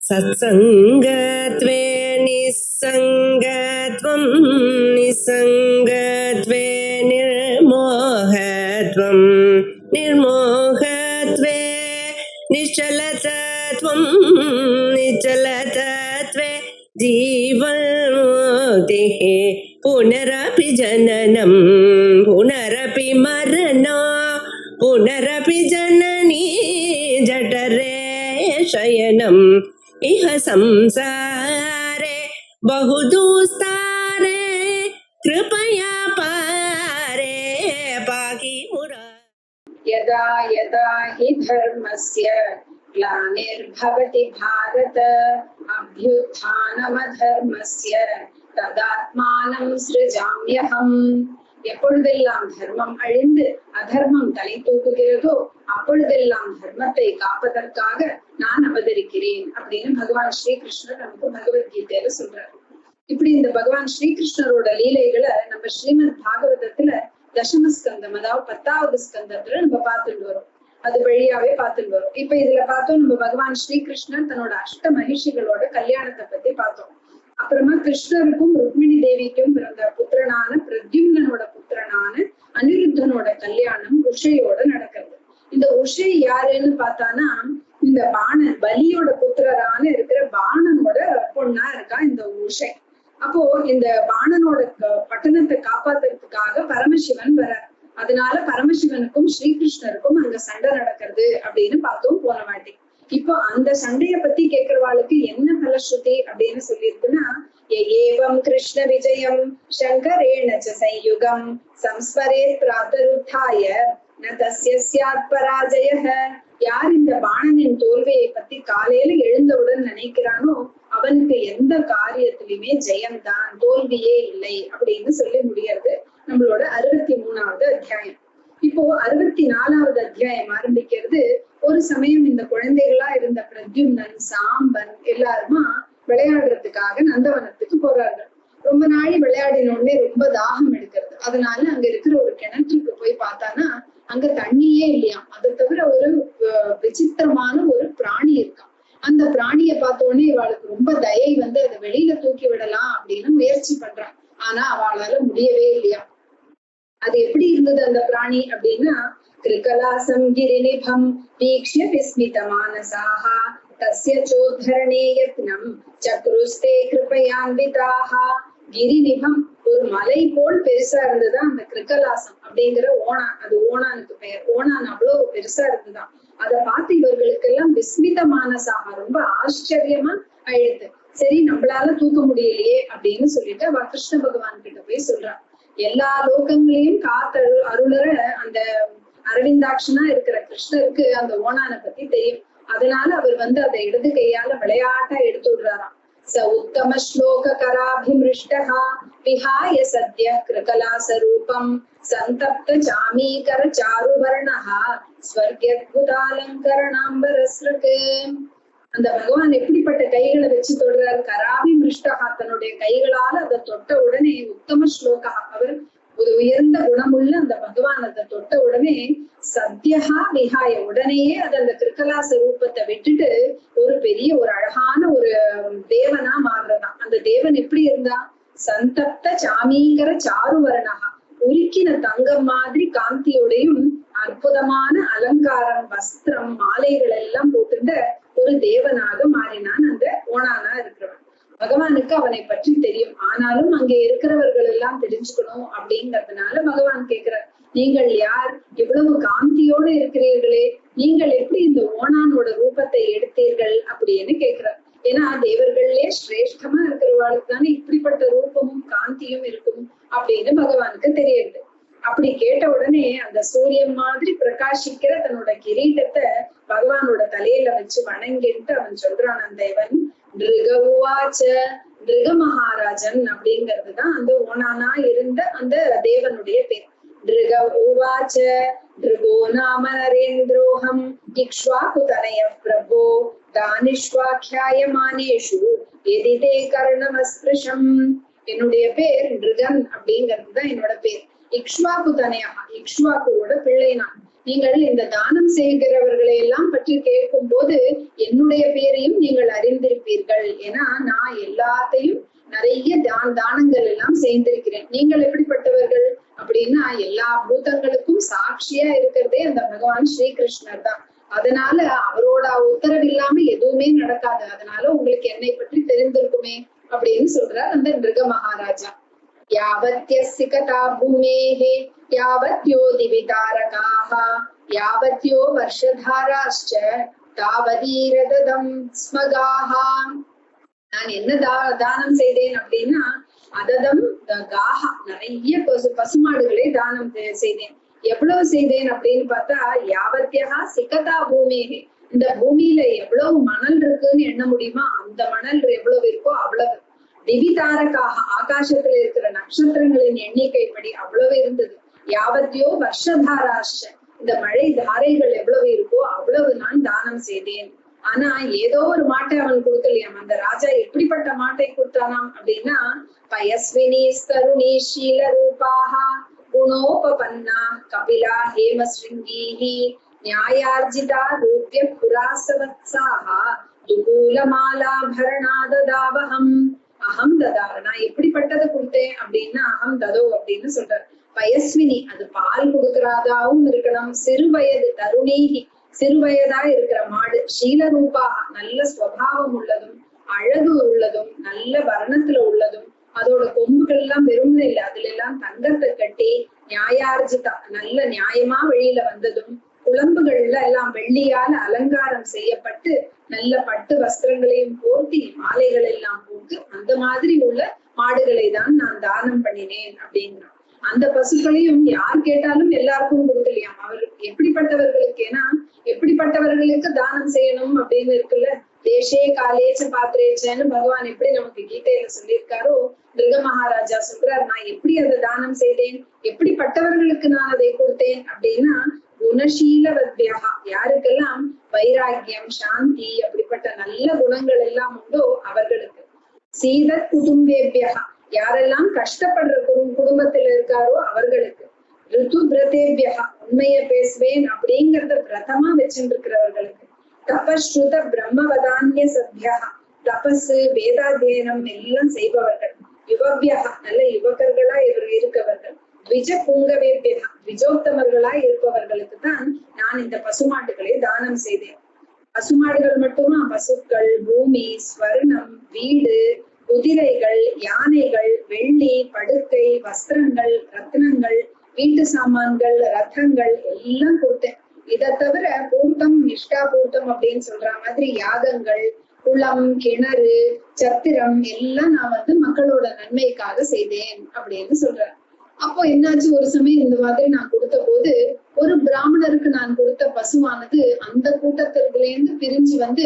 सत्संगत्वे निस्संगत्वं निस्संगत्वे निर्मोहत्वं निर्मोहत्वे निश्चलतत्वं निश्चलतत्वे जीवन्मुक्तिः पुनरपि जननं पुनरपि मरणं पुनरपि जननी जठरे शयनम् इह संसारे बहुदुस्तारे कृपया पारे पाहि मुरा। यदा यदा हि धर्मस्य ग्लानिर्भवति भारत अभ्युत्थानमधर्मस्य तदात्मानं सृजाम्यहम्. எப்பொழுதெல்லாம் தர்மம் அழிந்து அதர்மம் தலை தூக்குகிறதோ அப்பொழுதெல்லாம் தர்மத்தை காப்பதற்காக நான் அவதரிக்கிறேன் அப்படின்னு பகவான் ஸ்ரீகிருஷ்ணர் நமக்கு பகவத்கீதையில சொல்றாரு. இப்படி இந்த பகவான் ஸ்ரீகிருஷ்ணரோட லீலைகளை நம்ம ஸ்ரீமத் பாகவதத்துல தசமஸ்கந்தம், அதாவது 10வது ஸ்கந்தத்துல நம்ம பார்த்துட்டு வரோம். அது வழியாவே பார்த்துட்டு வரோம். இப்ப இதுல பார்த்தோம், நம்ம பகவான் ஸ்ரீகிருஷ்ணன் தன்னோட அஷ்ட மகிஷிகளோட கல்யாணத்தை பத்தி பார்த்தோம். அப்புறமா கிருஷ்ணருக்கும் ருக்மிணி தேவிக்கும் பிறந்த புத்திரனான பிரத்யும்னனோட புத்திரனான அனிருத்தனோட கல்யாணம் உஷையோட நடக்கிறது. இந்த உஷை யாருன்னு பார்த்தானா, இந்த பாணன் பலியோட புத்திரரான இருக்கிற பாணனோட பொண்ணா இருக்கா இந்த உஷை. அப்போ இந்த பாணனோட பட்டணத்தை காப்பாத்துறதுக்காக பரமசிவன் வர, அதனால பரமசிவனுக்கும் ஸ்ரீகிருஷ்ணருக்கும் அங்க சண்டை நடக்கிறது அப்படின்னு பார்த்தோம் போன வாட்டி. இப்போ அந்த சண்டைய பத்தி கேக்குறவாளுக்கு என்ன பலஸ்ருதி அப்படின்னு சொல்லியிருக்குன்னா, ஏவம் கிருஷ்ண விஜயம் சங்கரேண ச சயுகம் சம்ஸ்வரேத் பிராதருத்தாய ந தஸ்ய ஸ்யாத் பராஜயஹ. யார் இந்த பாணனின் தோல்வியை பத்தி காலையில எழுந்தவுடன் நினைக்கிறானோ அவனுக்கு எந்த காரியத்திலுமே ஜெயம்தான், தோல்வியே இல்லை அப்படின்னு சொல்லி முடியாது நம்மளோட 63வது அத்தியாயம். இப்போ 64வது அத்தியாயம் ஆரம்பிக்கிறது. ஒரு சமயம் இந்த குழந்தைகளா இருந்த பிரத்யும்னன், சாம்பன் எல்லாருமா விளையாடுறதுக்காக நந்தவனத்துக்கு போறார்கள். ரொம்ப நாளை விளையாடினோடனே ரொம்ப தாகம் எடுக்கிறது. அதனால அங்க இருக்கிற ஒரு கிணற்றுக்கு போய் பார்த்தானா அங்க தண்ணியே இல்லையாம். அதை தவிர ஒரு விசித்திரமான ஒரு பிராணி இருக்கான். அந்த பிராணியை பார்த்த உடனே இவாளுக்கு ரொம்ப தயை வந்து அதை வெளியில தூக்கி விடலாம் அப்படின்னு முயற்சி பண்றான். ஆனா அவளால முடியவே இல்லையா. அது எப்படி இருந்தது அந்த பிராணி அப்படின்னா, கிருகலாசம் கிரிநிபம் வீக்ஷ்ய விஸ்மித மானசாஹ தஸ்ய சோத்தரணே யத்னம் சக்ருஸ்தே கிருபயான்விதாஹ. கிரிநிபம் ஒரு மலை போல் பெருசா இருந்ததா அந்த கிருகலாசம் அப்படிங்கிற ஓணான். அது ஓணானுக்கு பெயர். ஓணான் அவ்வளவு பெருசா இருந்ததுதான். அதை பார்த்து இவர்களுக்கு எல்லாம் விஸ்மித மானசாக ரொம்ப ஆச்சரியமா ஆயிடுது. சரி, நம்மளால தூக்க முடியலையே அப்படின்னு சொல்லிட்டு அவ கிருஷ்ண பகவான் கிட்ட போய் சொல்றான். எல்லா லோகங்களையும் அருளற அந்த அரவிந்தாட்சனா இருக்கிற கிருஷ்ணருக்கு அந்த ஓணானை பத்தி தெரியும். அதனால அவர் வந்து அதை இடது கையால விளையாட்டா எடுத்து விடுறாராம். ச உத்தம ஸ்லோக கராபிமிருஷ்டஹா விஹாய சத்ய கிருகலாசரூபம் சந்தப்த சாமீகர சாருவர்ணஹா ஸ்வர்கத்புதாலங்கரணாம்பரஸ்ருக்கு. அந்த பகவான் எப்படிப்பட்ட கைகளை வச்சு தொடுறார்? கராபி மிருஷ்டகா, தன்னுடைய கைகளால அதை தொட்ட உடனே உத்தம ஸ்லோகா, அவர் ஒரு உயர்ந்த குணமுள்ள அந்த பகவான் அதை தொட்ட உடனே சத்யஹா விஹாய, உடனேயே அது அந்த கிருகலாச ரூபத்தை விட்டுட்டு ஒரு பெரிய ஒரு அழகான ஒரு தேவனா மாறுறதான். அந்த தேவன் எப்படி இருந்தா? சந்தப்த சாமீகர சாருவரணகா, உருக்கின தங்கம் மாதிரி காந்தியோடையும் அற்புதமான அலங்காரம், வஸ்திரம், மாலைகள் எல்லாம் போட்டுட்டு ஒரு தேவனாக மாறினான் அந்த ஓணானா இருக்கிறவன். பகவானுக்கு அவனை பற்றி தெரியும். ஆனாலும் அங்கே இருக்கிறவர்கள் எல்லாம் தெரிஞ்சுக்கணும் அப்படிங்கறதுனால பகவான் கேக்குறார், நீங்கள் யார்? இவ்வளவு காந்தியோடு இருக்கிறீர்களே, நீங்கள் எப்படி இந்த ஓணானோட ரூபத்தை எடுத்தீர்கள் அப்படின்னு கேக்குறார். ஏன்னா தேவர்கள்லயே சிரேஷ்டமா இருக்கிறவாளுக்கு தானே இப்படிப்பட்ட ரூபமும் காந்தியும் இருக்கும் அப்படின்னு பகவானுக்கு தெரியுது. அப்படி கேட்ட உடனே அந்த சூரியன் மாதிரி பிரகாசிக்கிற தன்னோட கிரீட்டத்தை பகவானோட தலையில வச்சு வணங்கிட்டு அவன் சொல்றான், அந்த தேவன் நிருகவாச்ச, நிருக மகாராஜன் அப்படிங்கிறதுதான் அந்த ஓணானா இருந்த அந்த தேவனுடைய பேர். நிருகவாச்ச நிருகோ நாம நரேந்திரோஹம் இக்ஷ்வாகு தனய பிரபோ தானிஷ்வாக்கியாயமானேஷு எதிதே கர்ணமஸ்பிருஷம். என்னுடைய பேர் நிருகன் அப்படிங்கிறதுதான் என்னோட பேர். இக்ஷ்வாக்கு தனையா, இக்ஷ்வாக்குவோட பிள்ளை நான். நீங்கள் இந்த தானம் செய்கிறவர்களை எல்லாம் பற்றி கேட்கும் போது என்னுடைய பெயரையும் நீங்கள் அறிந்திருப்பீர்கள். ஏன்னா நான் எல்லாத்தையும் நிறைய தானங்கள் எல்லாம் செய்திருக்கிறேன். நீங்கள் எப்படிப்பட்டவர்கள் அப்படின்னா எல்லா பூதங்களுக்கும் சாட்சியா இருக்கிறதே அந்த பகவான் ஸ்ரீகிருஷ்ணர் தான். அதனால அவரோட உத்தரவு இல்லாம எதுவுமே நடக்காது. அதனால உங்களுக்கு என்னை பற்றி தெரிந்திருக்குமே அப்படின்னு சொல்றார் அந்த மிருக மகாராஜா. யாவத்யஸ்ய கதா பூமேஹே யாவத்யோ திவிதாரகாஹ யாவத்யோ வர்ஷதாராஷ்ச தாவதீரதம் ஸ்மகாஹ. நான் என்ன தானம் செய்தேன் அப்படின்னா அததம் காஹா, நிறைய பசுமாடுகளை தானம் செய்தேன். எவ்வளவு செய்தேன் அப்படின்னு பார்த்தா யாவத்யா சிகதா பூமேஹே, இந்த பூமியில எவ்வளவு மணல் இருக்குன்னு எண்ண முடியுமா அந்த மணல் எவ்வளவு இருக்கோ அவ்வளவு. திவிதாரகாக, ஆகாசத்துல இருக்கிற நட்சத்திரங்களின் எண்ணிக்கைப்படி அவ்வளவு இருந்தது. யாவத்தியோ வர்ஷதாராஷ்ச, இந்த மழை தாரைகள் எவ்வளவு இருக்கோ அவ்வளவு நான் தானம் செய்தேன். ஆனா ஏதோ ஒரு மாட்டை அவன் கொடுக்கலையாம். அந்த ராஜா எப்படிப்பட்ட மாட்டை கொடுத்தானாம் அப்படின்னா பயஸ்வினி தருணி ஷீல ரூபாஹா குணோபபன்னா கபிலா ஹேமஸ்ருங்கீஹி நியாயார்ஜிதா ரூப்ய புராசவத்சாஹா துகூலமாலாபரணாததாவஹம் அகம் ததா. நான் எப்படிப்பட்டதை கொடுத்தேன் அப்படின்னா அகம் ததோ அப்படின்னு சொல்றார். பயஸ்வினி, அது பால் கொடுக்கறாதாவும் இருக்கணும். சிறு வயது தருணீகி, சிறு வயதா இருக்கிற மாடு. ஷீலரூபா, நல்ல ஸ்வபாவம் உள்ளதும் அழகு உள்ளதும் நல்ல வர்ணத்துல உள்ளதும், அதோட கொம்புகள் எல்லாம் வெறும்னு இல்லை, அதுல எல்லாம் தங்கத்தை கட்டி நியாயார்ஜிதா, நல்ல நியாயமா வெளியில வந்ததும், குழம்புகள்ல எல்லாம் வெள்ளியால அலங்காரம் செய்யப்பட்டு நல்ல பட்டு வஸ்திரங்களையும் போர்த்தி மாலைகள் எல்லாம் போட்டு அந்த மாதிரி உள்ள மாடுகளை தான் நான் தானம் பண்ணினேன் அப்படின்னா. அந்த பசுக்களையும் யார் கேட்டாலும் எல்லாருக்கும் கொடுக்கலையாம். அவருக்கு எப்படிப்பட்டவர்களுக்கு, ஏன்னா எப்படிப்பட்டவர்களுக்கு தானம் செய்யணும் அப்படின்னு இருக்குல்ல. தேசே காலேச்ச பாத்திரேச்சன்னு பகவான் எப்படி நமக்கு கீதையில சொல்லியிருக்காரோ, மிருக மகாராஜா சொல்றார், நான் எப்படி அதை தானம் செய்தேன், எப்படிப்பட்டவர்களுக்கு நான் அதை கொடுத்தேன் அப்படின்னா குணசீலவத்யா, யாருக்கெல்லாம் வைராக்கியம் சாந்தி அப்படிப்பட்ட நல்ல குணங்கள் எல்லாம் உண்டோ அவர்களுக்கு. சீதத் குடும்பேபியா, யாரெல்லாம் கஷ்டப்படுற குடும்பத்துல இருக்காரோ அவர்களுக்கு. ரித்து பிரதேபியா, உண்மைய பேசுவேன் அப்படிங்கறத விரதமா வச்சுருக்கிறவர்களுக்கு. தபஸ்ருத பிரம்மவதான்ய சத்யா, தபசு வேதாத்தியனம் எல்லாம் செய்பவர்கள். யுவபியா, நல்ல யுவகர்களா இருக்கவர்கள். த்விஜ புங்கவேபியா, த்விஜோத்தமர்களா இருப்பவர்களுக்கு தான் நான் இந்த பசுமாட்டுகளை தானம் செய்தேன். பசுமாடுகள் மட்டுமா, பசுக்கள், பூமி, ஸ்வர்ணம், வீடு, குதிரைகள், யானைகள், வெள்ளி, படுக்கை, வஸ்திரங்கள், ரத்னங்கள், வீட்டு சாமான்கள், ரதங்கள் எல்லாம் கொடுத்தேன். இதை தவிர பூர்த்தம் நிஷ்டா பூர்த்தம் அப்படின்னு சொல்ற மாதிரி யாகங்கள், குளம், கிணறு, சத்திரம் எல்லாம் நான் மக்களோட நன்மைக்காக செய்தேன் அப்படின்னு சொல்றேன். அப்போ என்னாச்சு, ஒரு சமயம் இந்த மாதிரி நான் கொடுத்த போது ஒரு பிராமணருக்கு நான் கொடுத்த பசுவானது அந்த கூட்டத்தில இருந்து பிரிஞ்சு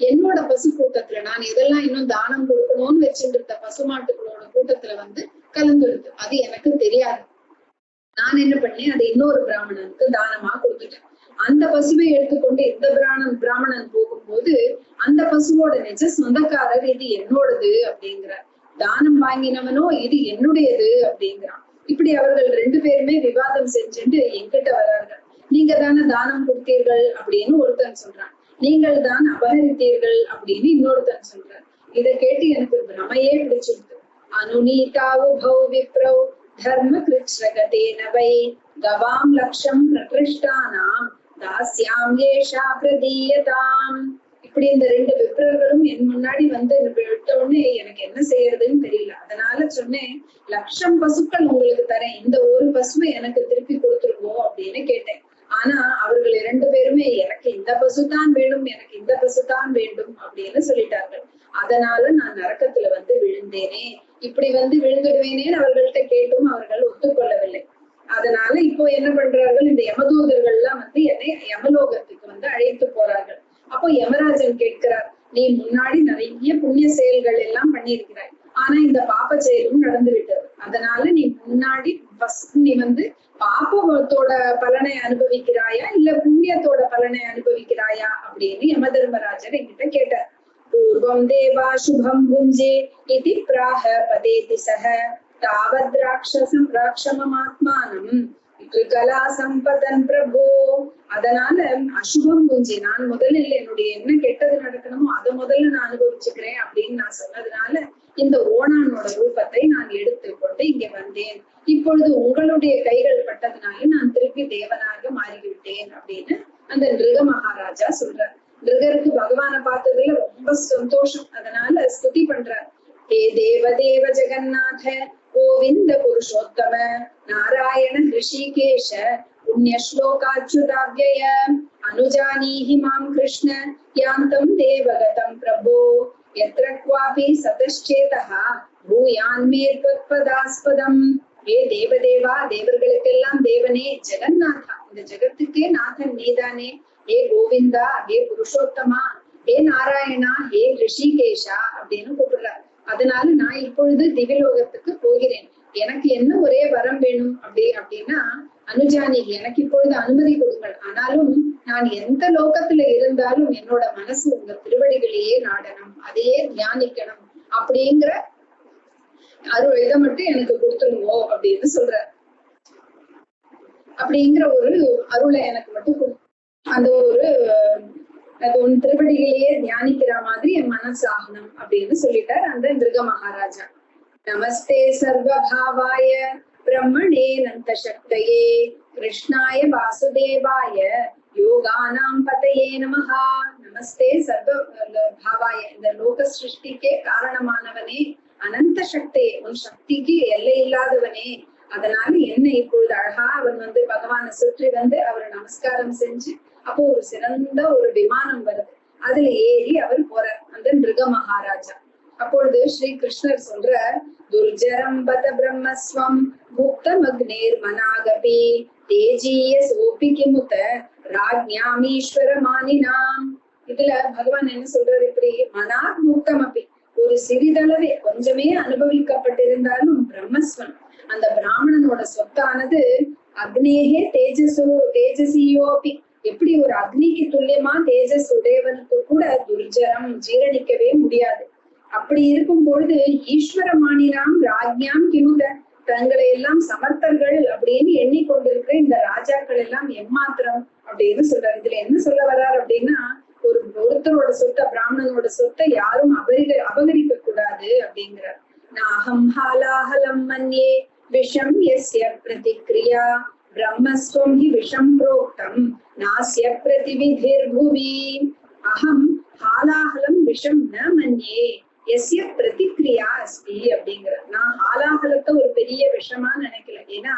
என்னோட பசு கூட்டத்துல, நான் இதெல்லாம் இன்னும் தானம் கொடுக்கணும்னு வச்சுட்டு இருந்த பசுமாட்டுகளோட கூட்டத்துல கலந்துடுது. அது எனக்கு தெரியாது. நான் என்ன பண்ணேன், அதை இன்னொரு பிராமணனுக்கு தானமா கொடுத்துட்டேன். அந்த பசுவை எடுத்துக்கொண்டு இந்த பிராமணன் போகும்போது அந்த பசுவோட நிஜ சொந்தக்காரர் இது என்னோடது அப்படிங்கிறார். தானம் வாங்கினவனோ இது என்னுடையது அப்படிங்கிறான். இப்படி அவர்கள் ரெண்டு பேருமே விவாதம் செஞ்சுட்டு என்கிட்ட வர்றார்கள். நீங்க தானே தானம் கொடுத்தீர்கள் அப்படின்னு ஒருத்தன் சொல்றான், நீங்கள் தான் அபகரித்தீர்கள் அப்படின்னு இன்னொருத்தன் சொல்றான். இதை கேட்டு எனக்கு பிரமையே பிடிச்சிருக்கு. அனுநீதாவு பௌ விப்ரௌ தர்ம கிருஷ்ணகதே நவை கவாம் லக்ஷம் பிரகிருஷ்டானாம் தாஸ்யாம் ஏஷா பிரதீயதாம். இப்படி இந்த ரெண்டு விப்ரர்களும் என் முன்னாடி விட்ட உடனே எனக்கு என்ன செய்யறதுன்னு தெரியல. அதனால சொன்னேன், லட்சம் பசுக்கள் உங்களுக்கு தரேன், இந்த ஒரு பசுவை எனக்கு திருப்பி கொடுத்துருங்கோ அப்படின்னு கேட்டேன். ஆனா அவர்கள் இரண்டு பேருமே எனக்கு இந்த பசு தான் வேணும், எனக்கு இந்த பசு தான் வேண்டும் அப்படின்னு சொல்லிட்டார்கள். அதனால நான் நரக்கத்துல விழுந்தேனே, இப்படி விழுந்துடுவேனேன்னு அவர்கள்ட்ட கேட்டும் அவர்கள் ஒத்துக்கொள்ளவில்லை. அதனால இப்போ என்ன பண்றார்கள், இந்த யமதூதர்கள் எல்லாம் என்னை யமலோகத்துக்கு அழைத்து போறார்கள். அப்போ யமராஜன் கேட்கிறார், நீ முன்னாடி நிறைய புண்ணிய செயல்கள் எல்லாம் பண்ணியிருக்கிறாய், ஆனா இந்த பாப்ப செயலும் நடந்து விட்டது. அதனால நீ முன்னாடி நீ பாப்பத்தோட பலனை அனுபவிக்கிறாயா இல்ல புண்ணியத்தோட பலனை அனுபவிக்கிறாயா அப்படின்னு யம தர்மராஜர் என்கிட்ட கேட்டார். பூர்வம் தேவா சுபம் புஞ்சே இதி பிராஹ பதேதி சஹ தாவத் ராட்சமமாத்மானம் கலா சம்பதன் பிரபு. அதனால அசுபம் பூஞ்சி, நான் முதலில் என்னுடைய என்ன கெட்டது நடக்கணுமோ அதை முதல்ல நான் அனுபவிச்சுக்கிறேன் அப்படின்னு நான் சொன்னதுனால இந்த ஓணானோட ரூபத்தை நான் எடுத்துக்கொண்டு இங்க வந்தேன். இப்பொழுது உங்களுடைய கைகள் பட்டதுனால நான் திருப்பி தேவனாக மாறிவிட்டேன் அப்படின்னு அந்த நிருக மகாராஜா சொல்றார். நிருகருக்கு பகவானை பார்த்ததுல ரொம்ப சந்தோஷம், அதனால ஸ்துதி பண்றார். ஹே தேவதேவ ஜெகநாத கோவிந்த புருஷோத்தம நாராயண ரிஷிகேஷ புண்ணிய ஸ்லோகாச்சுதாவ்யய அனுஜானீஹி மாம் கிருஷ்ண யாந்தம் தேவகதம் பிரபோ யத்ர க்வாபி சதச்சேதஹ பூயான்மே த்வத்பதாஸ்பதம். ஹே தேவதேவா, தேவர்களுக்கெல்லாம் தேவனே, ஜெகநாதா, இந்த ஜெகத்துக்கே நாதன் நீதானே. ஹே கோவிந்தா, ஹே புருஷோத்தமா, ஹே நாராயணா, ஹே ரிஷிகேஷா அப்படின்னு கூப்பிடுறார். அதனால நான் இப்பொழுது திவ்யலோகத்துக்கு போகிறேன். எனக்கு என்ன ஒரே வரம் வேணும் அப்படின்னா அனுஜானி, எனக்கு இப்பொழுது அனுமதி கொடுங்கள். ஆனாலும் நான் எந்த லோகத்துல இருந்தாலும் என்னோட மனசு உங்க திருவடிகளையே நாடணும், அதையே தியானிக்கணும் அப்படிங்கிற அருள் இதை மட்டும் எனக்கு கொடுத்துருங்கோ அப்படின்னு சொல்றார். அப்படிங்கிற ஒரு அருளை எனக்கு மட்டும் அந்த ஒரு அது உன் திருவடிகளையே தியானிக்கிற மாதிரி என் மனசு ஆகணும் அப்படின்னு சொல்லிட்டார் அந்த நிருக மகாராஜா. நமஸ்தே சர்வபாவாய பிரம்மணே நந்த சக்தயே கிருஷ்ணாய வாசுதேவாய யோகானாம் பதயே நமஹா. நமஸ்தே சர்வ பாவாய, இந்த லோக சிருஷ்டிக்கே காரணமானவனே, அனந்த சக்தியே, உன் சக்திக்கு எல்லை இல்லாதவனே. அதனால என்ன இப்பொழுது அழகா அவன் பகவானை சுற்றி அவரை நமஸ்காரம் செஞ்சு, அப்போ ஒரு சிறந்த ஒரு விமானம் வருது, அதுல ஏறி அவர் போறார் அந்த நிருக மகாராஜா. அப்பொழுது ஸ்ரீ கிருஷ்ணர் சொல்ற, துர்ஜரம் பத பிரம்மஸ்வம் முக்தம் அக்னேர் மனாகபி தேஜீய சோபி கிமுத ராஜ்ஞாமீஸ்வர மானினாம். இதுல பகவான் என்ன சொல்றாரு, இப்படி மனாக் முக்தம் அப்படி ஒரு சிறிதளவே கொஞ்சமே அனுபவிக்கப்பட்டிருந்தாலும் பிரம்மஸ்வம், அந்த பிராமணனோட சொத்தானது அக்னேகே தேஜசியோபி, எப்படி ஒரு அக்னிக்கு துல்லியமா தேஜஸ் உடையவனுக்கு கூட துர்ஜரம் ஜீரணிக்கவே முடியாது. அப்படி இருக்கும் பொழுது ஈஸ்வரமானினாம் ராஜ்ஞாம் கிமுத, தங்களை எல்லாம் சமர்த்தர்கள் அப்படின்னு எண்ணிக்கொண்டிருக்கிற இந்த ராஜாக்கள் எல்லாம் எம்மாத்திரம் அப்படின்னு சொல்றாரு. இதுல என்ன சொல்ல வர்றாரு அப்படின்னா, ஒருத்தரோட சொத்தை, பிராமணனோட சொத்தை யாரும் அபகரிக்க கூடாது அப்படிங்கிறார். நாஹம் ஹாலாஹலம் மன்யே விஷம் யஸ்ய பிரதிக்ரியா பிரம்மஸ்வம் ஹி விஷம் புரோக்தம் நாஸ்ய பிரதிவிதிர் புவி. அகம் ஹாலாஹலம் விஷம் ந மன்யே யஸ்ய பிரதிக்ரியா அஸ்தி அப்படிங்கிற. நான் ஹாலாஹலத்தை ஒரு பெரிய விஷமா நினைக்கல, ஏன்னா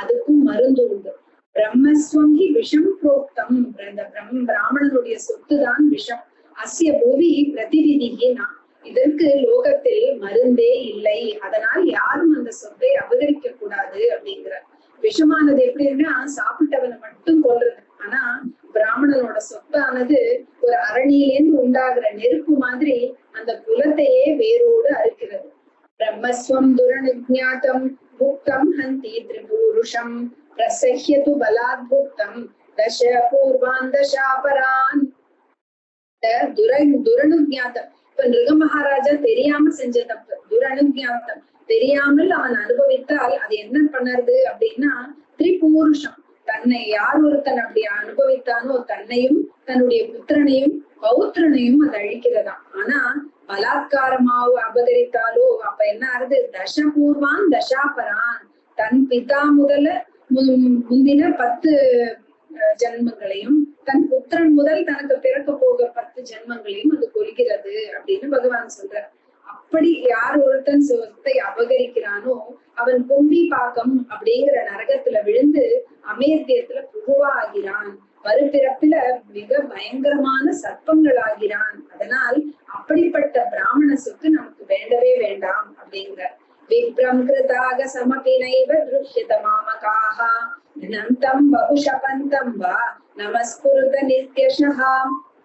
அதுக்கும் மருந்து உண்டு. பிரம்மஸ்வம் ஹி விஷம் புரோக்தம், இந்த பிராமணனுடைய சொத்து தான் விஷம். அஸ்ய புவி பிரதிவிதிகி, நான் இதற்கு லோகத்தில் மருந்தே இல்லை, அதனால் யாரும் அந்த சொத்தை அபகரிக்க கூடாது அப்படிங்கிற. விஷமானது எப்படின்னா சாப்பிட்டவனை மட்டும் கொல்றது, ஆனா பிராமணனோட சொத்தானது ஒரு அரணியிலேந்து உண்டாகிற நெருப்பு மாதிரி அந்த குலத்தையே வேரோடு அறுக்கிறது. பிரம்மஸ்வம் துரனுஜாத்தம் புக்தம் ஹந்தி திரிபுருஷம் பிரசஹ்யது பலாத் புக்தம் தச பூர்வான் தசாபரான். துரனுஜாத்தம், இப்ப நிருக மகாராஜா தெரியாம செஞ்ச தப்பு. துரனுஜாத்தம், தெரியாமல் அவன் அனுபவித்தால் அது என்ன பண்ணுறது அப்படின்னா திரிபூருஷம், தன்னை யார் ஒருத்தன் அப்படி அனுபவித்தானோ தன்னையும் தன்னுடைய புத்திரனையும் பௌத்திரனையும் அது அழிக்கிறதாம். ஆனா பலாத்காரமாக அபகரித்தாலோ அப்ப என்ன ஆகுது, தசபூர்வான் தசாபரான், தன் பிதா முதல்ல முந்தின 10 ஜென்மங்களையும் தன் புத்திரன் முதல் தனக்கு பிறக்க போக 10 ஜென்மங்களையும் அது கொல்கிறது அப்படின்னு பகவான் சொல்றார். அப்படி யார் ஒருத்தன் சொத்தை அபகரிக்கிறானோ அவன் கும்பி பாக்கம் அப்படிங்கிற நரகத்துல விழுந்து அமேத்தியத்துல புகுவாகிறான், மறுபிறப்பில மிக பயங்கரமான சர்ப்பங்கள் ஆகிறான். அதனால் அப்படிப்பட்ட பிராமண சொத்து நமக்கு வேண்டவே வேண்டாம் அப்படிங்கிற. விப்ரம் கிருதாக சமபினைவ திருஷ்யத மாமகாஹ நந்தம் பகுஷபந்தம் வா நமஸ்குருத நித்யஷஹா.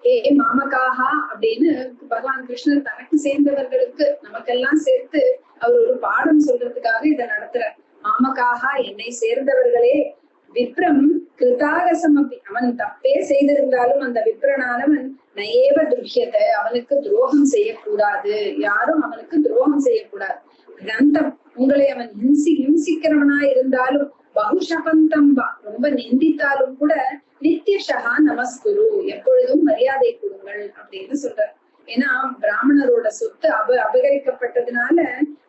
ஏ மாமகாஹா அப்படின்னு பகவான் கிருஷ்ணர் தனக்கு சேர்ந்தவர்களுக்கு நமக்கெல்லாம் சேர்த்து அவர் ஒரு பாடம் சொல்றதுக்காக இதை நடத்துறார். மாமகாஹா, என்னை சேர்ந்தவர்களே, விப்ரம் கிருதாகசமபி, அவன் தப்பே செய்திருந்தாலும் அந்த விப்ரனானவன் நயேவ துஷ்யத்தை, அவனுக்கு துரோகம் செய்யக்கூடாது, யாரும் அவனுக்கு துரோகம் செய்யக்கூடாது. கிரந்தம், உங்களை அவன் ஹிம்சிக்கிறவனா இருந்தாலும் பகுஷபந்தம்பா ரொம்ப நிந்தித்தாலும் கூட நித்தியஷகா நமஸ்குரு எப்பொழுதும் மரியாதை கொடுங்கள் அப்படின்னு சொல்றார். ஏன்னா பிராமணரோட சொத்து அபகரிக்கப்பட்டதுனால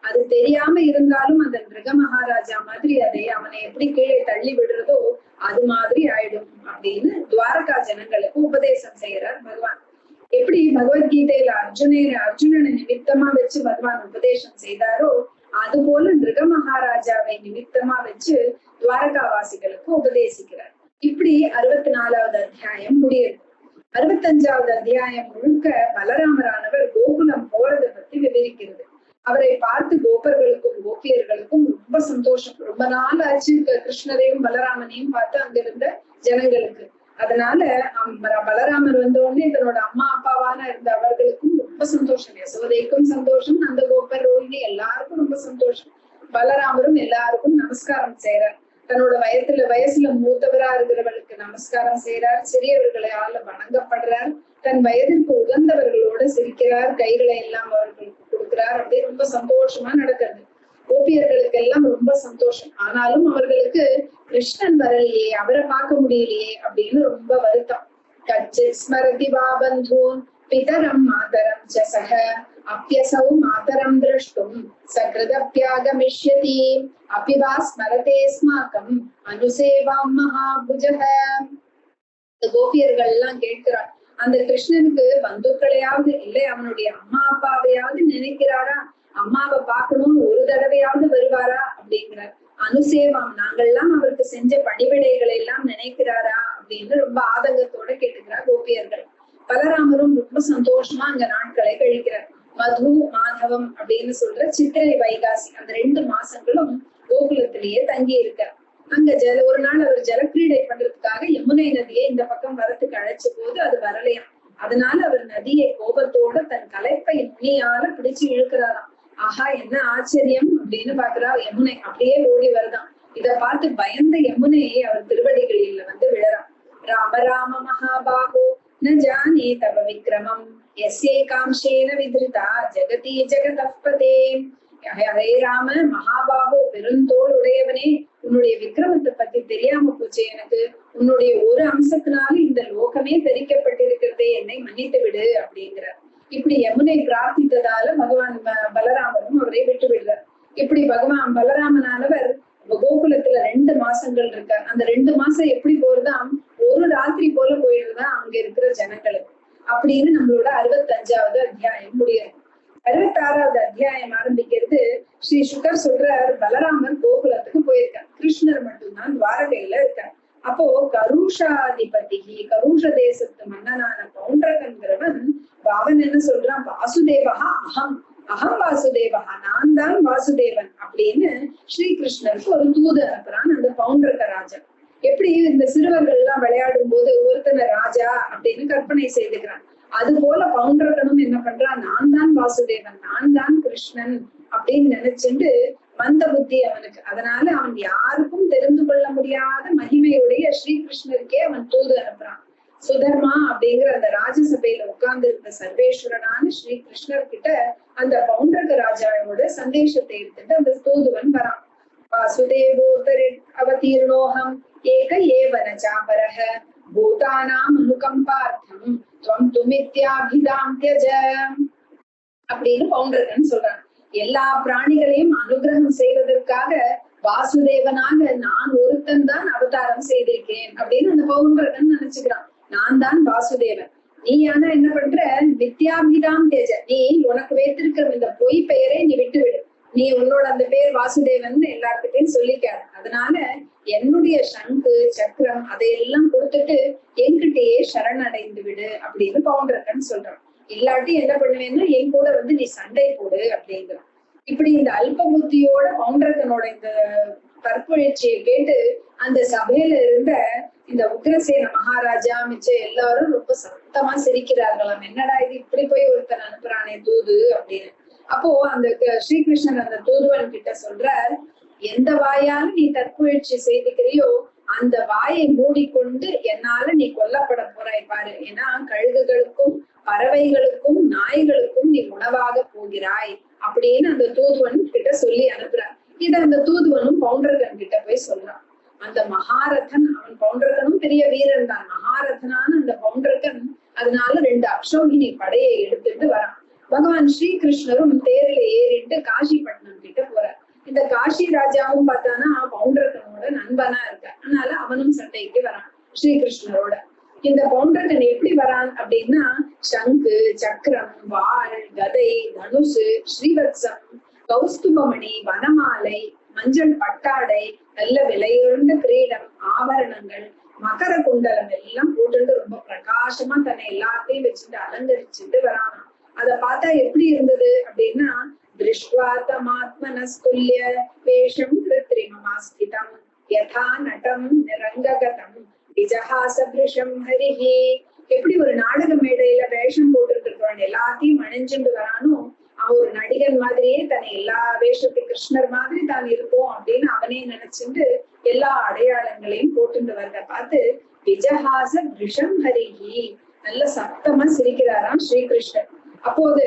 அது தெரியாம இருந்தாலும் அந்த மிருக மகாராஜா மாதிரி அவனை எப்படி கீழே தள்ளி விடுறதோ அது மாதிரி ஆயிடும் அப்படின்னு துவாரகா ஜனங்களுக்கு உபதேசம் செய்யறார் பகவான். எப்படி பகவத்கீதையில அர்ஜுனனை நிமித்தமா வச்சு பகவான் உபதேசம் செய்தாரோ அது போல மிருக மகாராஜாவை நிமித்தமா வச்சு துவாரகாவாசிகளுக்கு உபதேசிக்கிறார். இப்படி 64வது அத்தியாயம் முடியுது. 65வது அத்தியாயம் முழுக்க பலராமரானவர் கோகுலம் போறதை பத்தி விவரிக்கிறது. அவரை பார்த்து கோபர்களுக்கும் கோபியர்களுக்கும் ரொம்ப சந்தோஷம். ரொம்ப நாள் ஆச்சு கிருஷ்ணரையும் பலராமனையும் பார்த்து அங்கிருந்த ஜனங்களுக்கு. அதனால பலராமர் வந்த உடனே தன்னோட அம்மா அப்பாவான இருந்த அவர்களுக்கும் ரொம்ப சந்தோஷம். யசோதைக்கும் சந்தோஷம், அந்த கோபர் ரோஹிணி எல்லாருக்கும் ரொம்ப சந்தோஷம். பலராமரும் எல்லாருக்கும் நமஸ்காரம் செய்யறார். தன்னோட வயசுல மூத்தவரா இருக்கிறவர்களுக்கு நமஸ்காரம் செய்யறார். சிறியவர்களால வணங்கப்படுறார். தன் வயதிற்கு உகந்தவர்களோட சிரிக்கிறார். கைகளை எல்லாம் அவர்களுக்கு கொடுக்கிறார். அப்படியே ரொம்ப சந்தோஷமா நடக்கிறது. கோபியர்களுக்கு எல்லாம் ரொம்ப சந்தோஷம். ஆனாலும் அவர்களுக்கு கிருஷ்ணன் வரலையே, அவரை பார்க்க முடியலையே அப்படின்னு ரொம்ப வருத்தம். கச்சித் ஸ்மரதி பாபந்தூன் பிதரம் மாதரம் சசக அப்யசௌ மாதரம் திருஷ்டும் சகிருதப்யாகமிஷ்யதி அபிவா ஸ்மரதே ஸ்மாகம் அனுசேவாம் மகாபுஜக. கோபியர்கள் எல்லாம் கேட்கிறார், அந்த கிருஷ்ணனுக்கு பந்துக்களையாவது இல்லை அவனுடைய அம்மா அப்பாவையாவது நினைக்கிறாரா? அம்மாவை பார்க்கணும்னு ஒரு தடவையாவது வருவாரா அப்படிங்கிறார். அனுசேவாம் நாங்கள்லாம் அவருக்கு செஞ்ச பணிவிடைகளை எல்லாம் நினைக்கிறாரா அப்படின்னு ரொம்ப ஆதங்கத்தோட கேட்டுக்கிறார் கோபியர்கள். பலராமரும் ரொம்ப சந்தோஷமா அங்க நாட்களை கழிக்கிறார். மது மாதவம் அப்படின்னு சொல்ற சித்திரை வைகாசி அந்த 2 மாசங்களும் கோகுலத்திலேயே தங்கி இருக்கார். அங்க ஒரு நாள் அவர் ஜலக்கிரீடை பண்றதுக்காக யமுனை நதியை இந்த பக்கம் வரத்துக்கு அழைச்ச போது அது வரலையாம். அதனால அவர் நதியை கோபத்தோட தன் கலைப்பை நுனியால பிடிச்சு இழுக்கிறாராம். ஆஹா என்ன ஆச்சரியம் அப்படின்னு பாக்குறா. யமுனை அப்படியே ஓடி வருதான். இத பார்த்து பயந்த யமுனையை அவர் திருவடிகளில் வந்து விழறான். ராம ராம மகாபாகோ ந ஜானே தவ விக்ரமம் யஸ்யைகாம்சேன வித்ருதா ஜெகதி ஜெகதப்பதே. ஹரே ராம மகாபாகோ பெருந்தோள் உடையவனே, உன்னுடைய விக்ரமத்தை பத்தி தெரியாம போச்சு எனக்கு. உன்னுடைய ஒரு அம்சத்தினால இந்த லோகமே தெரிக்கப்பட்டிருக்கிறதே, என்னை மன்னித்து விடு அப்படிங்கிறார். இப்படி யமுனை பிரார்த்தித்ததால பகவான் பலராமரும் அவரை விட்டு விடுறார். இப்படி பகவான் பலராமனானவர் கோகுலத்துல 2 மாசங்கள் இருக்கார். அந்த 2 மாசம் எப்படி போறதாம், ஒரு ராத்திரி போல போயிடுறதா அங்க இருக்கிற ஜனங்களுக்கு. அப்படின்னு நம்மளோட 65வது அத்தியாயம் முடியாது. 66வது அத்தியாயம் ஆரம்பிக்கிறது. ஸ்ரீ சுகர் சொல்றார், பலராமர் கோகுலத்துக்கு போயிருக்கார், கிருஷ்ணர் மட்டும்தான் துவாரகையில இருக்கார். அப்போ கருஷாதிபதி கருஷ தேசத்து மன்னனான பௌண்டரகன்கிறவன் அவன் என்ன சொல்றான், வாசுதேவா அகம் அகம் வாசுதேவா, நான் தான் வாசுதேவன் அப்படின்னு ஸ்ரீகிருஷ்ணருக்கு ஒரு தூது அனுப்புறான் அந்த பௌண்டரக ராஜா. எப்படி இந்த சிறுவர்கள் எல்லாம் விளையாடும் போது ஒருத்தனை ராஜா அப்படின்னு கற்பனை செய்துக்கிறான், அது போல பௌண்டரகனும் என்ன பண்றான், நான் தான் வாசுதேவன் நான் தான் கிருஷ்ணன் அப்படின்னு நினைச்சுட்டு மந்த புத்தி அவனுக்கு. அதனால அவன் யாருக்கும் தெரிந்து கொள்ள முடியாத மகிமையுடைய ஸ்ரீகிருஷ்ணருக்கே அவன் தூது அனுப்புறான். சுதர்மா அப்படிங்கிற அந்த ராஜசபையில உட்கார்ந்து இருந்த சர்வேஸ்வரனான ஸ்ரீ கிருஷ்ணர் கிட்ட அந்த பௌண்டரக ராஜாவோட சந்தேஷத்தை எடுத்துட்டு அந்த தூதுவன் வரான். வாசுதேவோதரி அவதீர்ணோகம் ஏக ஏவன சாபரஹ பூதானாம் அனுகம்பார்த்தம் துவம் துமித்யாபிதாம் த்யஜ அப்படின்னு பௌண்டரகன் சொல்றான். எல்லா பிராணிகளையும் அனுகிரகம் செய்வதற்காக வாசுதேவனாக நான் ஒருத்தன் தான் அவதாரம் செய்திருக்கேன் அப்படின்னு அந்த பௌண்டரகன் நினைச்சுக்கிறான். நான் தான் வாசுதேவன், நீ ஆனா என்ன பண்ற, வித்யாபிதாம் தேஜ, நீ உனக்கு வைத்திருக்கிற இந்த பொய் பெயரை நீ விட்டு விடு. நீ உன்னோட அந்த பேர் வாசுதேவன் எல்லார்கிட்டையும் சொல்லிக்காது. அதனால என்னுடைய சங்கு சக்கரம் அதையெல்லாம் கொடுத்துட்டு என்கிட்டயே சரணடைந்து விடு அப்படின்னு பௌண்டரகன் சொல்றான். இல்லாட்டி என்ன பண்ணுவேன்னா என் கூட வந்து நீ சண்டை போடு அப்படிங்கிறான். இப்படி இந்த அல்ப புத்தியோட பௌண்டரகனோட இந்த கற்பொழிச்சியை கேட்டு அந்த சபையில இருந்த இந்த உக்ரசேன மகாராஜா மிச்ச எல்லாரும் ரொம்ப சத்தமா சிரிக்கிறார்களாம். என்னடா இது, இப்படி போய் ஒருத்தன் அனுப்புறானே தூது அப்படின்னு. அப்போ அந்த ஸ்ரீகிருஷ்ணன் அந்த தூதுவன் கிட்ட சொல்றார், எந்த வாயால நீ தற்புகழ்ச்சி செய்துக்கிறியோ அந்த வாயை மூடிக்கொண்டு என்னால நீ கொல்லப்பட போறாய் பாரு. ஏன்னா கழுகுகளுக்கும் பறவைகளுக்கும் நாய்களுக்கும் நீ உணவாக போகிறாய் அப்படின்னு அந்த தூதுவன் கிட்ட சொல்லி அனுப்புறார். இத அந்த தூதுவனும் பௌண்டரகன் கிட்ட போய் சொல்றான். அந்த மகாரதன், அவன் பவுண்டரகனும் பெரிய வீரன் தான், மகாரதனான அந்த பவுண்டரகன் அதனால 2 அக்ஷௌகினி படையை எடுத்துட்டு வரான். பகவான் ஸ்ரீகிருஷ்ணரும் தேரில ஏறிட்டு காசிப்பட்டினம் கிட்ட போறார். இந்த காஷி ராஜாவும் பார்த்தானா பவுண்டரகனோட நண்பனா இருக்கார். அதனால அவனும் சண்டைக்கு வரான் ஸ்ரீகிருஷ்ணரோட. இந்த பவுண்டரகன் எப்படி வரான் அப்படின்னா, சங்கு, சக்கரம், வாள், கதை, தனுசு, ஸ்ரீவத்சம், கௌஸ்துபமணி, வனமாலை, மஞ்சள் பட்டாடை, நல்ல விலையுயர்ந்த கிரீடம், ஆபரணங்கள், மகர குண்டலம் எல்லாம் போட்டுட்டு ரொம்ப பிரகாசமா தன்னை எல்லாத்தையும் வச்சுட்டு அலங்கரிச்சுட்டு வரானாம். அத பார்த்தா எப்படி இருந்தது அப்படின்னா, திருஷ்வா தமாத்மனஸ்துல்ய வேஷம் கிருத்ரிமமாஸ்திதம் யதா நடம் நிரங்ககதம் விஜஹாசபிருஷம் ஹரிஹி. எப்படி ஒரு நாடக மேடையில வேஷம் போட்டுட்டு இருக்கிறவன் எல்லாத்தையும் அணிஞ்சுட்டு வரானோ, அவன் ஒரு நடிகன் மாதிரியே தன்னை எல்லா வேஷத்துக்கு கிருஷ்ணர் மாதிரி தான் இருப்போம் அப்படின்னு அவனே நினைச்சுட்டு எல்லா அடையாளங்களையும் போட்டுட்டு வரத பார்த்து விஜஹாச பிருஷம் ஹரிஹி, நல்ல சத்தமா சிரிக்கிறாராம் ஸ்ரீகிருஷ்ணர். அப்போது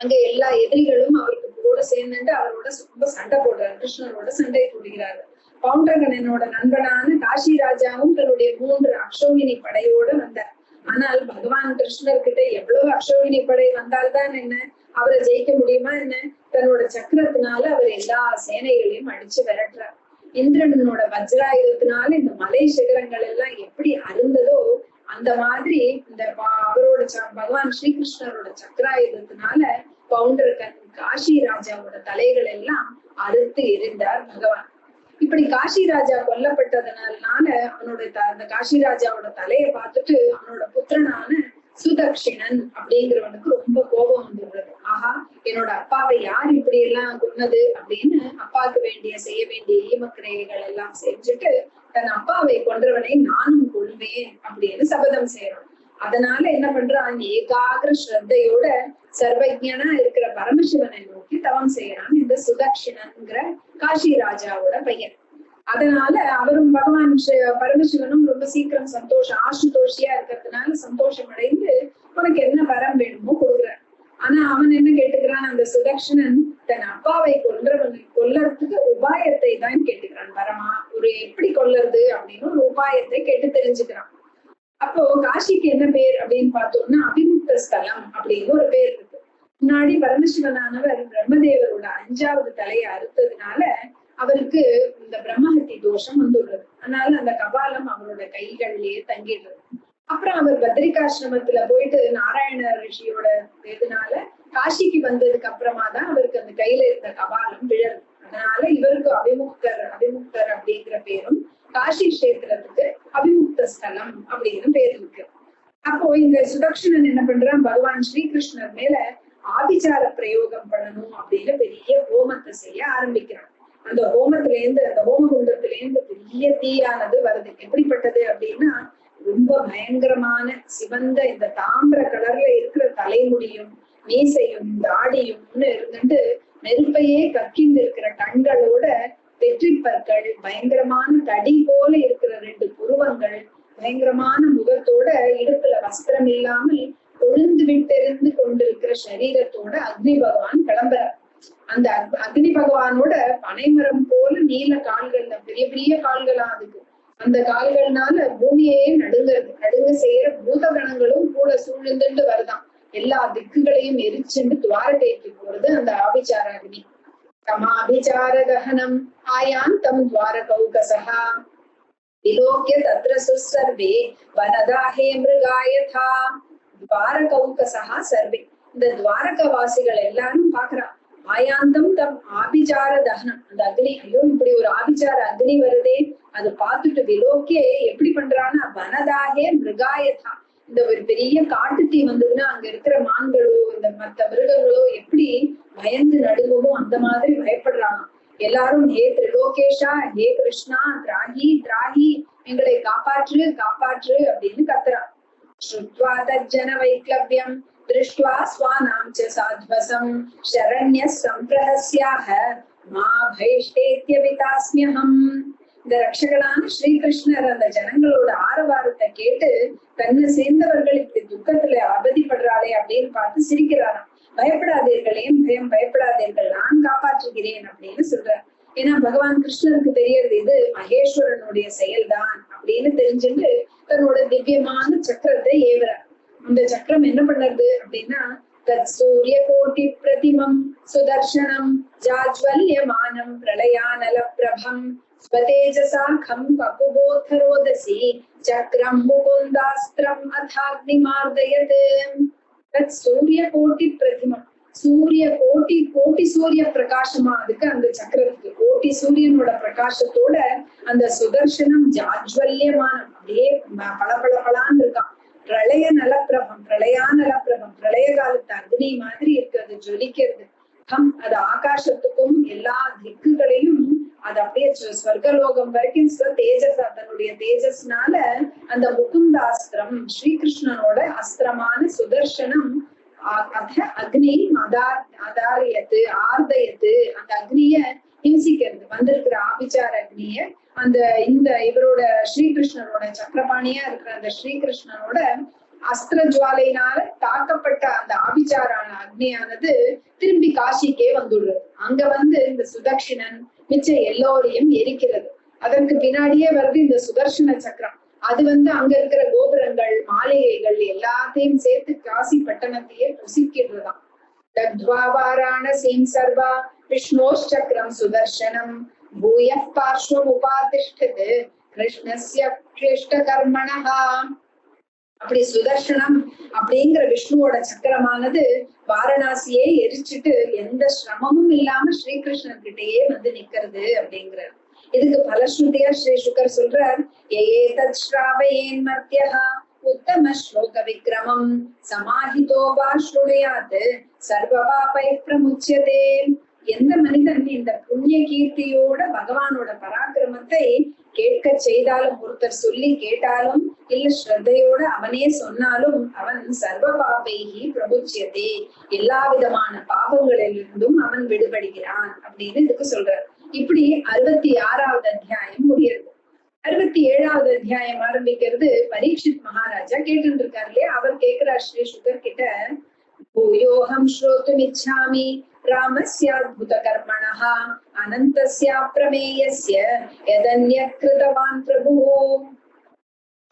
அங்க எல்லா எதிரிகளும் அவருக்கு கூட சேர்ந்துட்டு அவரோட ரொம்ப சண்டை போடுறாரு, கிருஷ்ணரோட சண்டை போடுகிறாரு. பவுண்டரகனோட நண்பனான காஷி ராஜாவும் தன்னுடைய 3 அக்ஷௌகினி படையோட வந்தார். ஆனால் பகவான் கிருஷ்ணர் கிட்ட எவ்வளவு அக்ஷௌகினி படை வந்தால்தான் என்ன, அவரை ஜெயிக்க முடியுமா என்ன? தன்னோட சக்கரத்தினால அவர் எல்லா சேனைகளையும் அடிச்சு விரட்டுறார். இந்திரனோட வஜ்ராயுதத்தினால இந்த மலை சிகரங்கள் எல்லாம் எப்படி அருந்ததோ அந்த மாதிரி இந்த அவரோட பகவான் ஸ்ரீகிருஷ்ணரோட சக்கராயுதத்தினால பவுண்டரகன் காஷி ராஜாவோட தலைகள் எல்லாம் அறுத்து எரிந்தார் பகவான். இப்படி காஷி ராஜா கொல்லப்பட்டதுனால அவனோட அந்த காஷி ராஜாவோட தலையை பார்த்துட்டு அவனோட புத்திரனான சுதக்ஷிணன் அப்படிங்கிறவனுக்கு ரொம்ப கோபம் வந்துடுறது. ஆஹா, என்னோட அப்பாவை யார் இப்படி எல்லாம் கொன்னது அப்படின்னு அப்பாவுக்கு செய்ய வேண்டிய ஈமக்கிரைகள் எல்லாம் செஞ்சுட்டு தன் அப்பாவை கொன்றவனை நானும் கொள்வேன் அப்படின்னு சபதம் செய்யறான். அதனால என்ன பண்றான், ஏகாகிர ஸ்ரத்தையோட சர்வஜனா இருக்கிற பரமசிவனை நோக்கி தவம் செய்யறான் இந்த சுதக்ஷிணன்கிற காஷி ராஜாவோட பையன். அதனால அவரும் பகவான் பரமசிவனும் ரொம்ப சீக்கிரம் ஆசுதோஷியா இருக்கிறதுனால சந்தோஷம் அடைந்து உனக்கு என்ன வரம் வேணுமோ கொடுக்குறான். ஆனா அவன் என்ன கேட்டுக்கிறான், அந்த சுதக்ஷணன் தன் அப்பாவை கொல்லறதுக்கு உபாயத்தை தான் கேட்டுக்கிறான். வரமா ஒரு எப்படி கொல்லறது அப்படின்னு ஒரு உபாயத்தை கேட்டு தெரிஞ்சுக்கிறான். அப்போ காஷிக்கு என்ன பேர் அப்படின்னு பார்த்தோம்னா அபிமுக்த ஸ்தலம் அப்படின்னு ஒரு பேர் இருக்கு. முன்னாடி பரமசிவனானவர் பிரம்மதேவரோட 5வது தலையை அறுத்ததுனால அவருக்கு இந்த பிரம்மஹத்தி தோஷம் வந்துள்ளது. அதனால அந்த கபாலம் அவரோட கைகள்லயே தங்கிடுறது. அப்புறம் அவர் பத்ரிகாசிரமத்துல போயிட்டு நாராயண ரிஷியோட இதனால காஷிக்கு வந்ததுக்கு அப்புறமா தான் அவருக்கு அந்த கையில இருந்த கபாலம் விழறது. அதனால இவருக்கு அபிமுக்தர் அப்படிங்கிற பேரும், காஷி கஷேத்திரத்துக்கு அபிமுக்த ஸ்தலம் அப்படின்னு பேர் இருக்கு. அப்போ இந்த சுதக்ஷணன் என்ன பண்றான், பகவான் ஸ்ரீகிருஷ்ணர் மேல ஆபிச்சார பிரயோகம் பண்ணணும் அப்படின்னு பெரிய ஹோமத்தை செய்ய ஆரம்பிக்கிறான். அந்த ஹோமகுண்டத்துல இருந்து பெரிய தீயானது வருது. எப்படிப்பட்டது அப்படின்னா, ரொம்ப பயங்கரமான சிவந்த இந்த தாமிர கலர்ல இருக்கிற தலைமுடியும் மீசையும் தாடியும்னு இருந்துட்டு நெருப்பையே கக்கிந்து இருக்கிற கண்களோட வெற்றிப்பற்கள், பயங்கரமான தடி போல இருக்கிற 2 புருவங்கள், பயங்கரமான முகத்தோட இடுப்புல வஸ்திரம் இல்லாமல் கொழுந்து விட்டெறிந்து கொண்டிருக்கிற சரீரத்தோட அக்னி பகவான் கிளம்புறார். அந்த அக்னி பகவானோட பனைமரம் போல நீல கால்கள், பெரிய பெரிய கால்களா அதுக்கு. அந்த கால்கள்னால பூமியே நடுங்க செய்யற பூதகணங்களும் கூட சூழ்ந்துட்டு வருதான். எல்லா திக்குகளையும் எரிச்சுண்டு துவாரகைக்கு போறது அந்த ஆபிச்சார அக்னி. தமாபிச்சார தஹனம் ஆயாந்தம் துவாரகௌகசஹா விலோக்ய தத்ர சுசர்வே வனதாஹே மிருகாயதா துவாரகௌகசஹா சர்வே. இந்த துவாரகவாசிகள் எல்லாரும் பாக்குறான். ஆயாந்தம் தம் ஆபிச்சார தகனம், அந்த அக்னி, ஐயோ இப்படி ஒரு ஆபிச்சார அக்னி வருதே, அது பார்த்துட்டு விலோக்கே எப்படி பண்றான்னா வனதாகே மிருகாயதா, இந்த ஒரு பெரிய காட்டு தீ வந்ததுன்னா அங்க இருக்கிற மான்களோ இந்த மற்ற மிருகங்களோ எப்படி பயந்து நடுங்குமோ அந்த மாதிரி பயப்படுறாங்க எல்லாரும். ஹே திரிலோகேஷா, ஹே கிருஷ்ணா, திராகி திராகி, எங்களை காப்பாற்று காப்பாற்று அப்படின்னு கத்துறான். ஸ்ருத்வா தஜ்ஜன வைக்லவ்யம் திருஷ்டுவா ஸ்வானாம் ச சாத்வசம் சரண்ய சம்பிரஹஸ்யாக மா பைஷ்டேத்ய விதாஸ்மியஹம். இந்த ரட்சகனான ஸ்ரீகிருஷ்ணர் அந்த ஜனங்களோட ஆரவாரத்தை கேட்டு தன்னை சேர்ந்தவர்கள் இப்படி துக்கத்துல அவதிப்படுறாளே அப்படின்னு பார்த்து சிரிக்கிறாராம். பயப்படாதீர்கள், ஏன் பயப்படாதீர்கள், நான் காப்பாற்றுகிறேன் அப்படின்னு சொல்றார். ஏன்னா பகவான் கிருஷ்ணருக்கு தெரியறது இது மகேஸ்வரனுடைய செயல்தான் அப்படின்னு தெரிஞ்சுட்டு தன்னோட திவ்யமான சக்கரத்தை ஏவுறார். அந்த சக்கரம் என்ன பண்ணுறது அப்படின்னா, தத் சூரிய கோட்டி பிரதிமம் சுதர்ஷனம் ஜாஜ்வல்யமானம் பிரளயானல பிரபம் ஸ்வதேஜசா கம் கபுபோதரோதசி சக்ரம் முகுந்தாஸ்திரம் அதாக்னிமார்தயதே. தத் சூரிய கோட்டி பிரதிமம், சூரிய கோட்டி கோட்டி சூரிய பிரகாசமா அதுக்கு அந்த சக்கரத்துக்கு, கோட்டி சூரியனோட பிரகாசத்தோட அந்த சுதர்சனம் ஜாஜ்வல்யமானம் அப்படியே பளபளபளான்னு இருக்கான். பிரளய நலப்பிரபம், பிரளயானலப்பிரபம், பிரளய காலத்து அக்னி மாதிரி இருக்கு, அது ஜொலிக்கிறது. அது ஆகாசத்துக்கும் எல்லா திக்குகளையும் அது அப்படியே ஸ்வர்கலோகம் வரைக்கும் தேஜஸ், தன்னுடைய தேஜஸ்னால அந்த முகுந்தாஸ்திரம் ஸ்ரீகிருஷ்ணனோட அஸ்திரமான சுதர்சனம் அக்னி அதாரியத்து ஆர்தயத்து, அந்த அக்னிய ஹிம்சிக்கிறது, வந்திருக்கிற ஆபிச்சார அக்னிய அந்த இந்த இவரோட ஸ்ரீகிருஷ்ணனோட சக்கரபாணியா இருக்கிற அந்த ஸ்ரீகிருஷ்ணனோட அஸ்திர ஜுவாலையினால தாக்கப்பட்ட அந்த ஆபிச்சாரான அக்னியானது திரும்பி காசிக்கே வந்துடுறது. அங்க வந்து இந்த சுதர்ஷனன் மிச்ச எல்லோரையும் எரிக்கிறது. அதற்கு பின்னாடியே வருது இந்த சுதர்ஷன சக்கரம். அது வந்து அங்க இருக்கிற கோபுரங்கள் மாளிகைகள் எல்லாத்தையும் சேர்த்து காசி பட்டணத்தையே புசிக்கிறதாம். தத்வாவாராணசீம் சர்வா விஷ்ணோச்சக்ரம் சுதர்சனம் பூய பார்ஷ்வம் உபாதிஷ்டது கிருஷ்ணஸ்ய கிளிஷ்ட கர்மணஹா. அப்படி சுதர்சனம் அப்படிங்கிற விஷ்ணுவோட சக்கரமானது வாரணாசியே எரிச்சுட்டு எந்த சிரமமும் இல்லாம ஸ்ரீகிருஷ்ணன் கிட்டேயே வந்து நிக்கிறது அப்படிங்கிறார். இதுக்கு பலஸ்ருதியா ஸ்ரீ சுகர் சொல்றார், ஏதத் ஸ்ராவயேன் மத்யஹா உத்தம ஸ்லோக விக்ரமம் சமாஹிதோ வா ஸ்ருணுயாத் சர்வ பாபை பிரமுச்யதே. எந்த மனிதன் இந்த புண்ணிய கீர்த்தியோட பகவானோட பராக்கிரமத்தை கேட்க செய்தாலும், ஒருத்தர் சொல்லி கேட்டாலும் இல்ல ஸ்ரத்தையோட அவனே சொன்னாலும் அவன் சர்வ பாபைஹி பிரமுச்யதே, எல்லா விதமான பாபங்களிலிருந்தும் அவன் விடுபடுகிறான் அப்படின்னு இதுக்கு சொல்றார். இப்படி 66வது அத்தியாயம் முடிகிறது. 67வது அத்தியாயம் ஆரம்பிக்கிறது. பரீட்சித் மகாராஜா கேட்டு இருக்காரு இல்லையா, அவர் கேட்கிறார் ஸ்ரீ சுகர் கிட்ட, பூயோஹம் ஸ்ரோத்தும் இச்சாமி ராமஸ்ய அத்புத கர்மணஹ அனந்தஸ்ய பிரமேயஸ்ய யதன்யத் கிருதவான் பிரபுஹோ.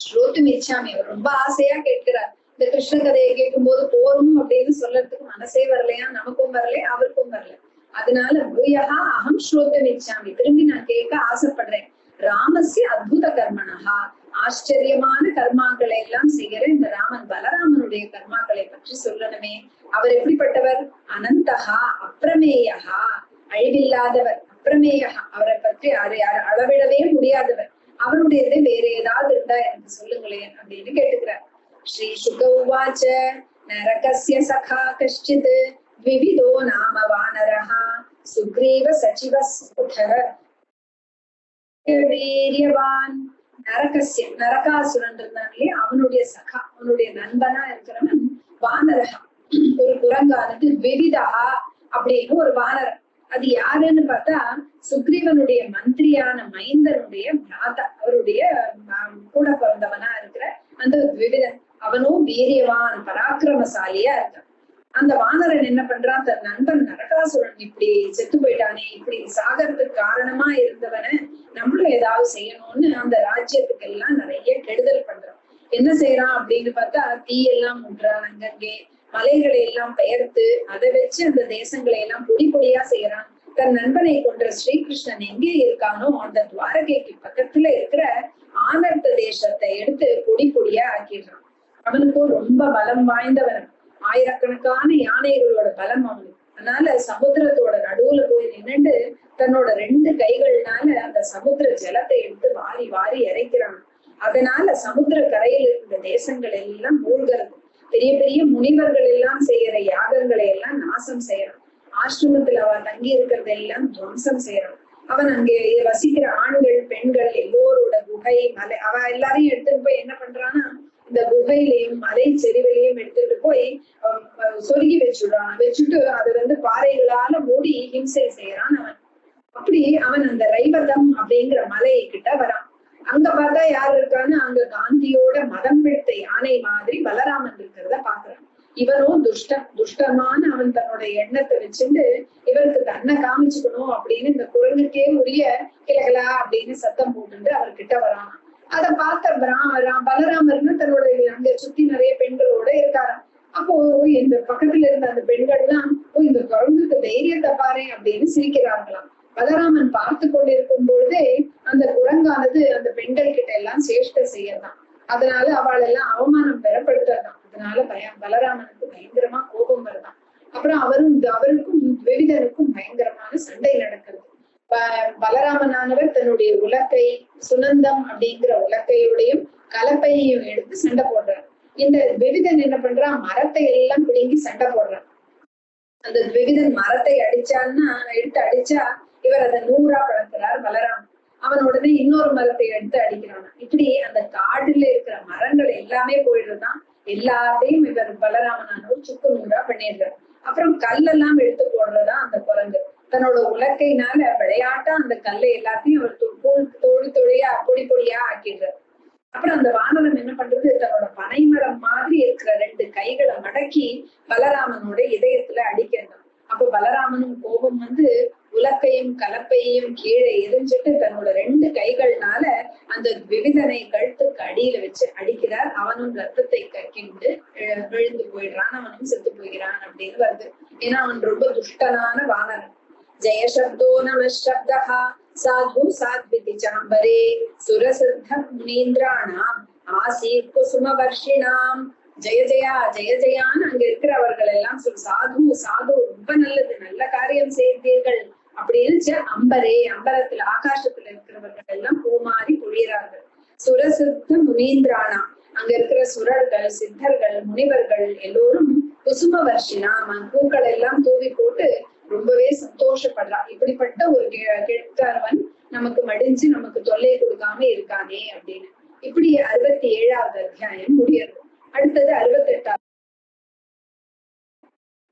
ஸ்ரோத்தும் இச்சாமி, அவர் ரொம்ப ஆசையா கேட்கிறார். இந்த கிருஷ்ண கதையை கேட்கும் போது போரும் அப்படின்னு சொல்றதுக்கு மனசே வரலையா, நமக்கும் வரல அவருக்கும் வரல. அதனால பூயஹா அகம் ஸ்ரோத்தும் இச்சாமி, திரும்பி நான் கேட்க ஆசைப்படுறேன். ராமஸ்ய அத்புத கர்மணஹா, ஆச்சரியமான கர்மாக்களை எல்லாம் செய்கிற இந்த ராமன் பலராமனுடைய கர்மாக்களை பற்றி சொல்லணுமே. அவர் எப்படிப்பட்டவர்? அனந்தஹா அப்பிரமேயஹா, அழிவில்லாதவர். அப்பிரமேயஹா, அவரை பற்றி அளவிடவே முடியாதவர். அவருடையது வேற ஏதாவது இருந்தா எனக்கு சொல்லுங்களேன் அப்படின்னு கேட்டுக்கிறார். ஸ்ரீ சுக உவாச்ச நரகஸ்ய சகா கஷ்டித் விவிதோ நாம வானரஹா சுக்ரீவ சச்சிவ வீரியவான். நரகஸ்ய, நரகாசுரன் இருந்தான் இல்லையா, அவனுடைய சகா, அவனுடைய நண்பனா இருக்கிறவன் வானரஹா, ஒரு குரங்கானது. விவிதா அப்படின்னு ஒரு வானரம். அது யாருன்னு பார்த்தா சுக்ரீவனுடைய மந்திரியான மைந்தனுடைய பிராதா, அவருடைய கூட பிறந்தவனா இருக்கிற அந்த விவிதன். அவனும் வீரியவான் பராக்கிரமசாலியா இருக்கான். அந்த வானரன் என்ன பண்றான், தன் நண்பன் நரகாசுரன் இப்படி செத்து போயிட்டானே, இப்படி சாகறதுக்கு காரணமா இருந்தவன நம்மளும் ஏதாவது செய்யணும்னு அந்த ராஜ்யத்துக்கு எல்லாம் நிறைய கெடுதல் பண்றான். என்ன செய்யறான் அப்படின்னு பார்த்தா தீயெல்லாம் முன்றான், அங்கங்கே மலைகளை எல்லாம் பெயர்த்து அதை வச்சு அந்த தேசங்களை எல்லாம் பொடி பொடியா செய்யறான். தன் நண்பனை கொன்ற ஸ்ரீகிருஷ்ணன் எங்கே இருக்கானோ அந்த துவாரகைக்கு பக்கத்துல இருக்கிற ஆனர்த்த தேசத்தை எடுத்து பொடி பொடியா ஆக்கிடுறான். அவனுக்கும் ரொம்ப பலம் வாய்ந்தவன், ஆயிரக்கணக்கான யானைகளோட பலம் அவனுக்கு. அதனால சமுத்திரத்தோட நடுவுல போய் நின்னுட்டு தன்னோட 2 கைகள்னால அந்த சமுத்திர ஜலத்தை எடுத்து வாரி வாரி இறைக்கிறான். அதனால சமுத்திர கரையில் இருந்த தேசங்கள் எல்லாம் மூழ்கிறது. பெரிய பெரிய முனிவர்கள் எல்லாம் செய்யற யாகங்களை எல்லாம் நாசம் செய்யறான். ஆசிரமத்துல அவன் தங்கி இருக்கிறத எல்லாம் துவம்சம் செய்யறான். அவன் அங்கே வசிக்கிற ஆண்கள் பெண்கள் எல்லோரோட குகை மலை அவ எல்லாரையும் எடுத்துட்டு போய் என்ன பண்றான்னா, இந்த குகையிலையும் மலை செறிவிலையும் எடுத்துட்டு போய் சொருகி வச்சுடுறான். வச்சுட்டு அதை வந்து பாறைகளால மூடி ஹிம்சை செய்யறான் அவன். அப்படி அவன் அந்த ரைவதம் அப்படிங்கிற மலை கிட்ட வரான். அங்க பார்த்தா யாரு இருக்கான்னு, அங்க காந்தியோட மதம் பிடித்த யானை மாதிரி பலராமன் இருக்கிறத பாக்குறான். இவனும் துஷ்டமான அவன் தன்னோட எண்ணத்தை வச்சுட்டு இவருக்கு தன்னை காமிச்சுக்கணும் அப்படின்னு இந்த குரங்குக்கே உரிய கிளகலா அப்படின்னு சத்தம் போட்டுட்டு அவர்கிட்ட வரான். அதை பார்த்த பலராமர்னு தன்னோட அங்க சுத்தி நிறைய பெண்களோட இருக்காராம். அப்போ இந்த பக்கத்துல இருந்த அந்த பெண்கள்லாம் இந்த குரங்குக்கு தைரியத்தை பாரு அப்படின்னு சிரிக்கிறார்களாம். பலராமன் பார்த்து கொண்டிருக்கும் பொழுதே அந்த குரங்கானது அந்த பெண்கள் கிட்ட எல்லாம் சேஷ்டை செய்யறதான். அதனால அவள் எல்லாம் அவமானம் பெறப்படுத்துறதான். அதனால பலராமனுக்கு பயங்கரமா கோபம் வருதான். அப்புறம் அவருக்கும் விவிதனுக்கும் பயங்கரமான சண்டை நடக்கிறது. பலராமனானவர் தன்னுடைய உலக்கை சுனந்தம் அப்படிங்கிற உலக்கையுடையும் கலப்பையையும் எடுத்து சண்டை போடுறார். இந்த விவிதன் என்ன பண்றான், மரத்தை எல்லாம் பிடுங்கி சண்டை போடுறான். அந்த விவிதன் மரத்தை எடுத்து அடிச்சா இவர் அதை 100ஆ பழக்கிறார் பலராமன். அவன் உடனே இன்னொரு மரத்தை எடுத்து அடிக்கிறான். இப்படி அந்த காடுல இருக்கிற மரங்கள் எல்லாமே போயிடுறதுதான். எல்லாத்தையும் இவர் பலராமனானவர் சுக்கு நூறா பண்ணிடுறார். அப்புறம் கல்லெல்லாம் எடுத்து போடுறதா அந்த குரங்கு தன்னோட உலக்கையினால விளையாட்டா அந்த கல்லை எல்லாத்தையும் அவர் தொழியா பொடியா ஆக்கிடுறாரு. அப்புறம் அந்த வானரம் என்ன பண்றது, தன்னோட பனைமரம் மாதிரி இருக்கிற 2 கைகளை மடக்கி பலராமனோட இதயத்துல அடிக்கிறான். அப்போ பலராமனும் கோபம் வந்து உலக்கையும் கலப்பையும் கீழே எரிஞ்சிட்டு தன்னோட 2 கைகள்னால அந்த விவிதனை கழுத்துக்கு அடியில வச்சு அடிக்கிறார். அவனும் ரத்தத்தை கக்கிண்டு விழுந்து போயிடுறான், அவனும் செத்து போகிறான் அப்படின்னு வருது. ஏன்னா அவன் ரொம்ப துஷ்டனான வானரன். ஜெயசப்தோ நமசப்தஹ சாது சாத்விதி சாம்பரே சுரசித்த முனீந்திராணாம் ஆசீத் குசுமவர்ஷிணாம். ஜெய ஜெயா ஜெய ஜெயான்னு அங்க இருக்கிறவர்கள் எல்லாம் சாது சாது ரொம்ப நல்லது, நல்ல காரியம் செய்தீர்கள் அப்படின்னு அம்பரே அம்பரத்துல ஆகாசத்துல இருக்கிறவர்கள் எல்லாம் பூமாரி பொழியறார்கள். சுரசித்த முனீந்திரானா அங்க இருக்கிற சுரர்கள் சித்தர்கள் முனிவர்கள் எல்லோரும் குசும வர்ஷினாம் பூக்கள் எல்லாம் தூவி போட்டு ரொம்பவே சந்தோஷப்படுறான். இப்படிப்பட்ட ஒரு கெட்டவன் நமக்கு மடிஞ்சு நமக்கு தொல்லை கொடுக்காம இருக்கானே அப்படின்னு. இப்படி 67வது அத்தியாயம் முடியறது. அடுத்தது 68வது.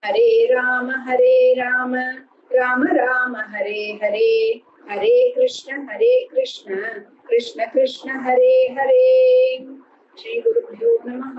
ஹரே ராம ராம ராம ஹரே ஹரே ஹரே கிருஷ்ண கிருஷ்ண கிருஷ்ண ஹரே ஹரே. ஸ்ரீ குருப்யோ நமஹ.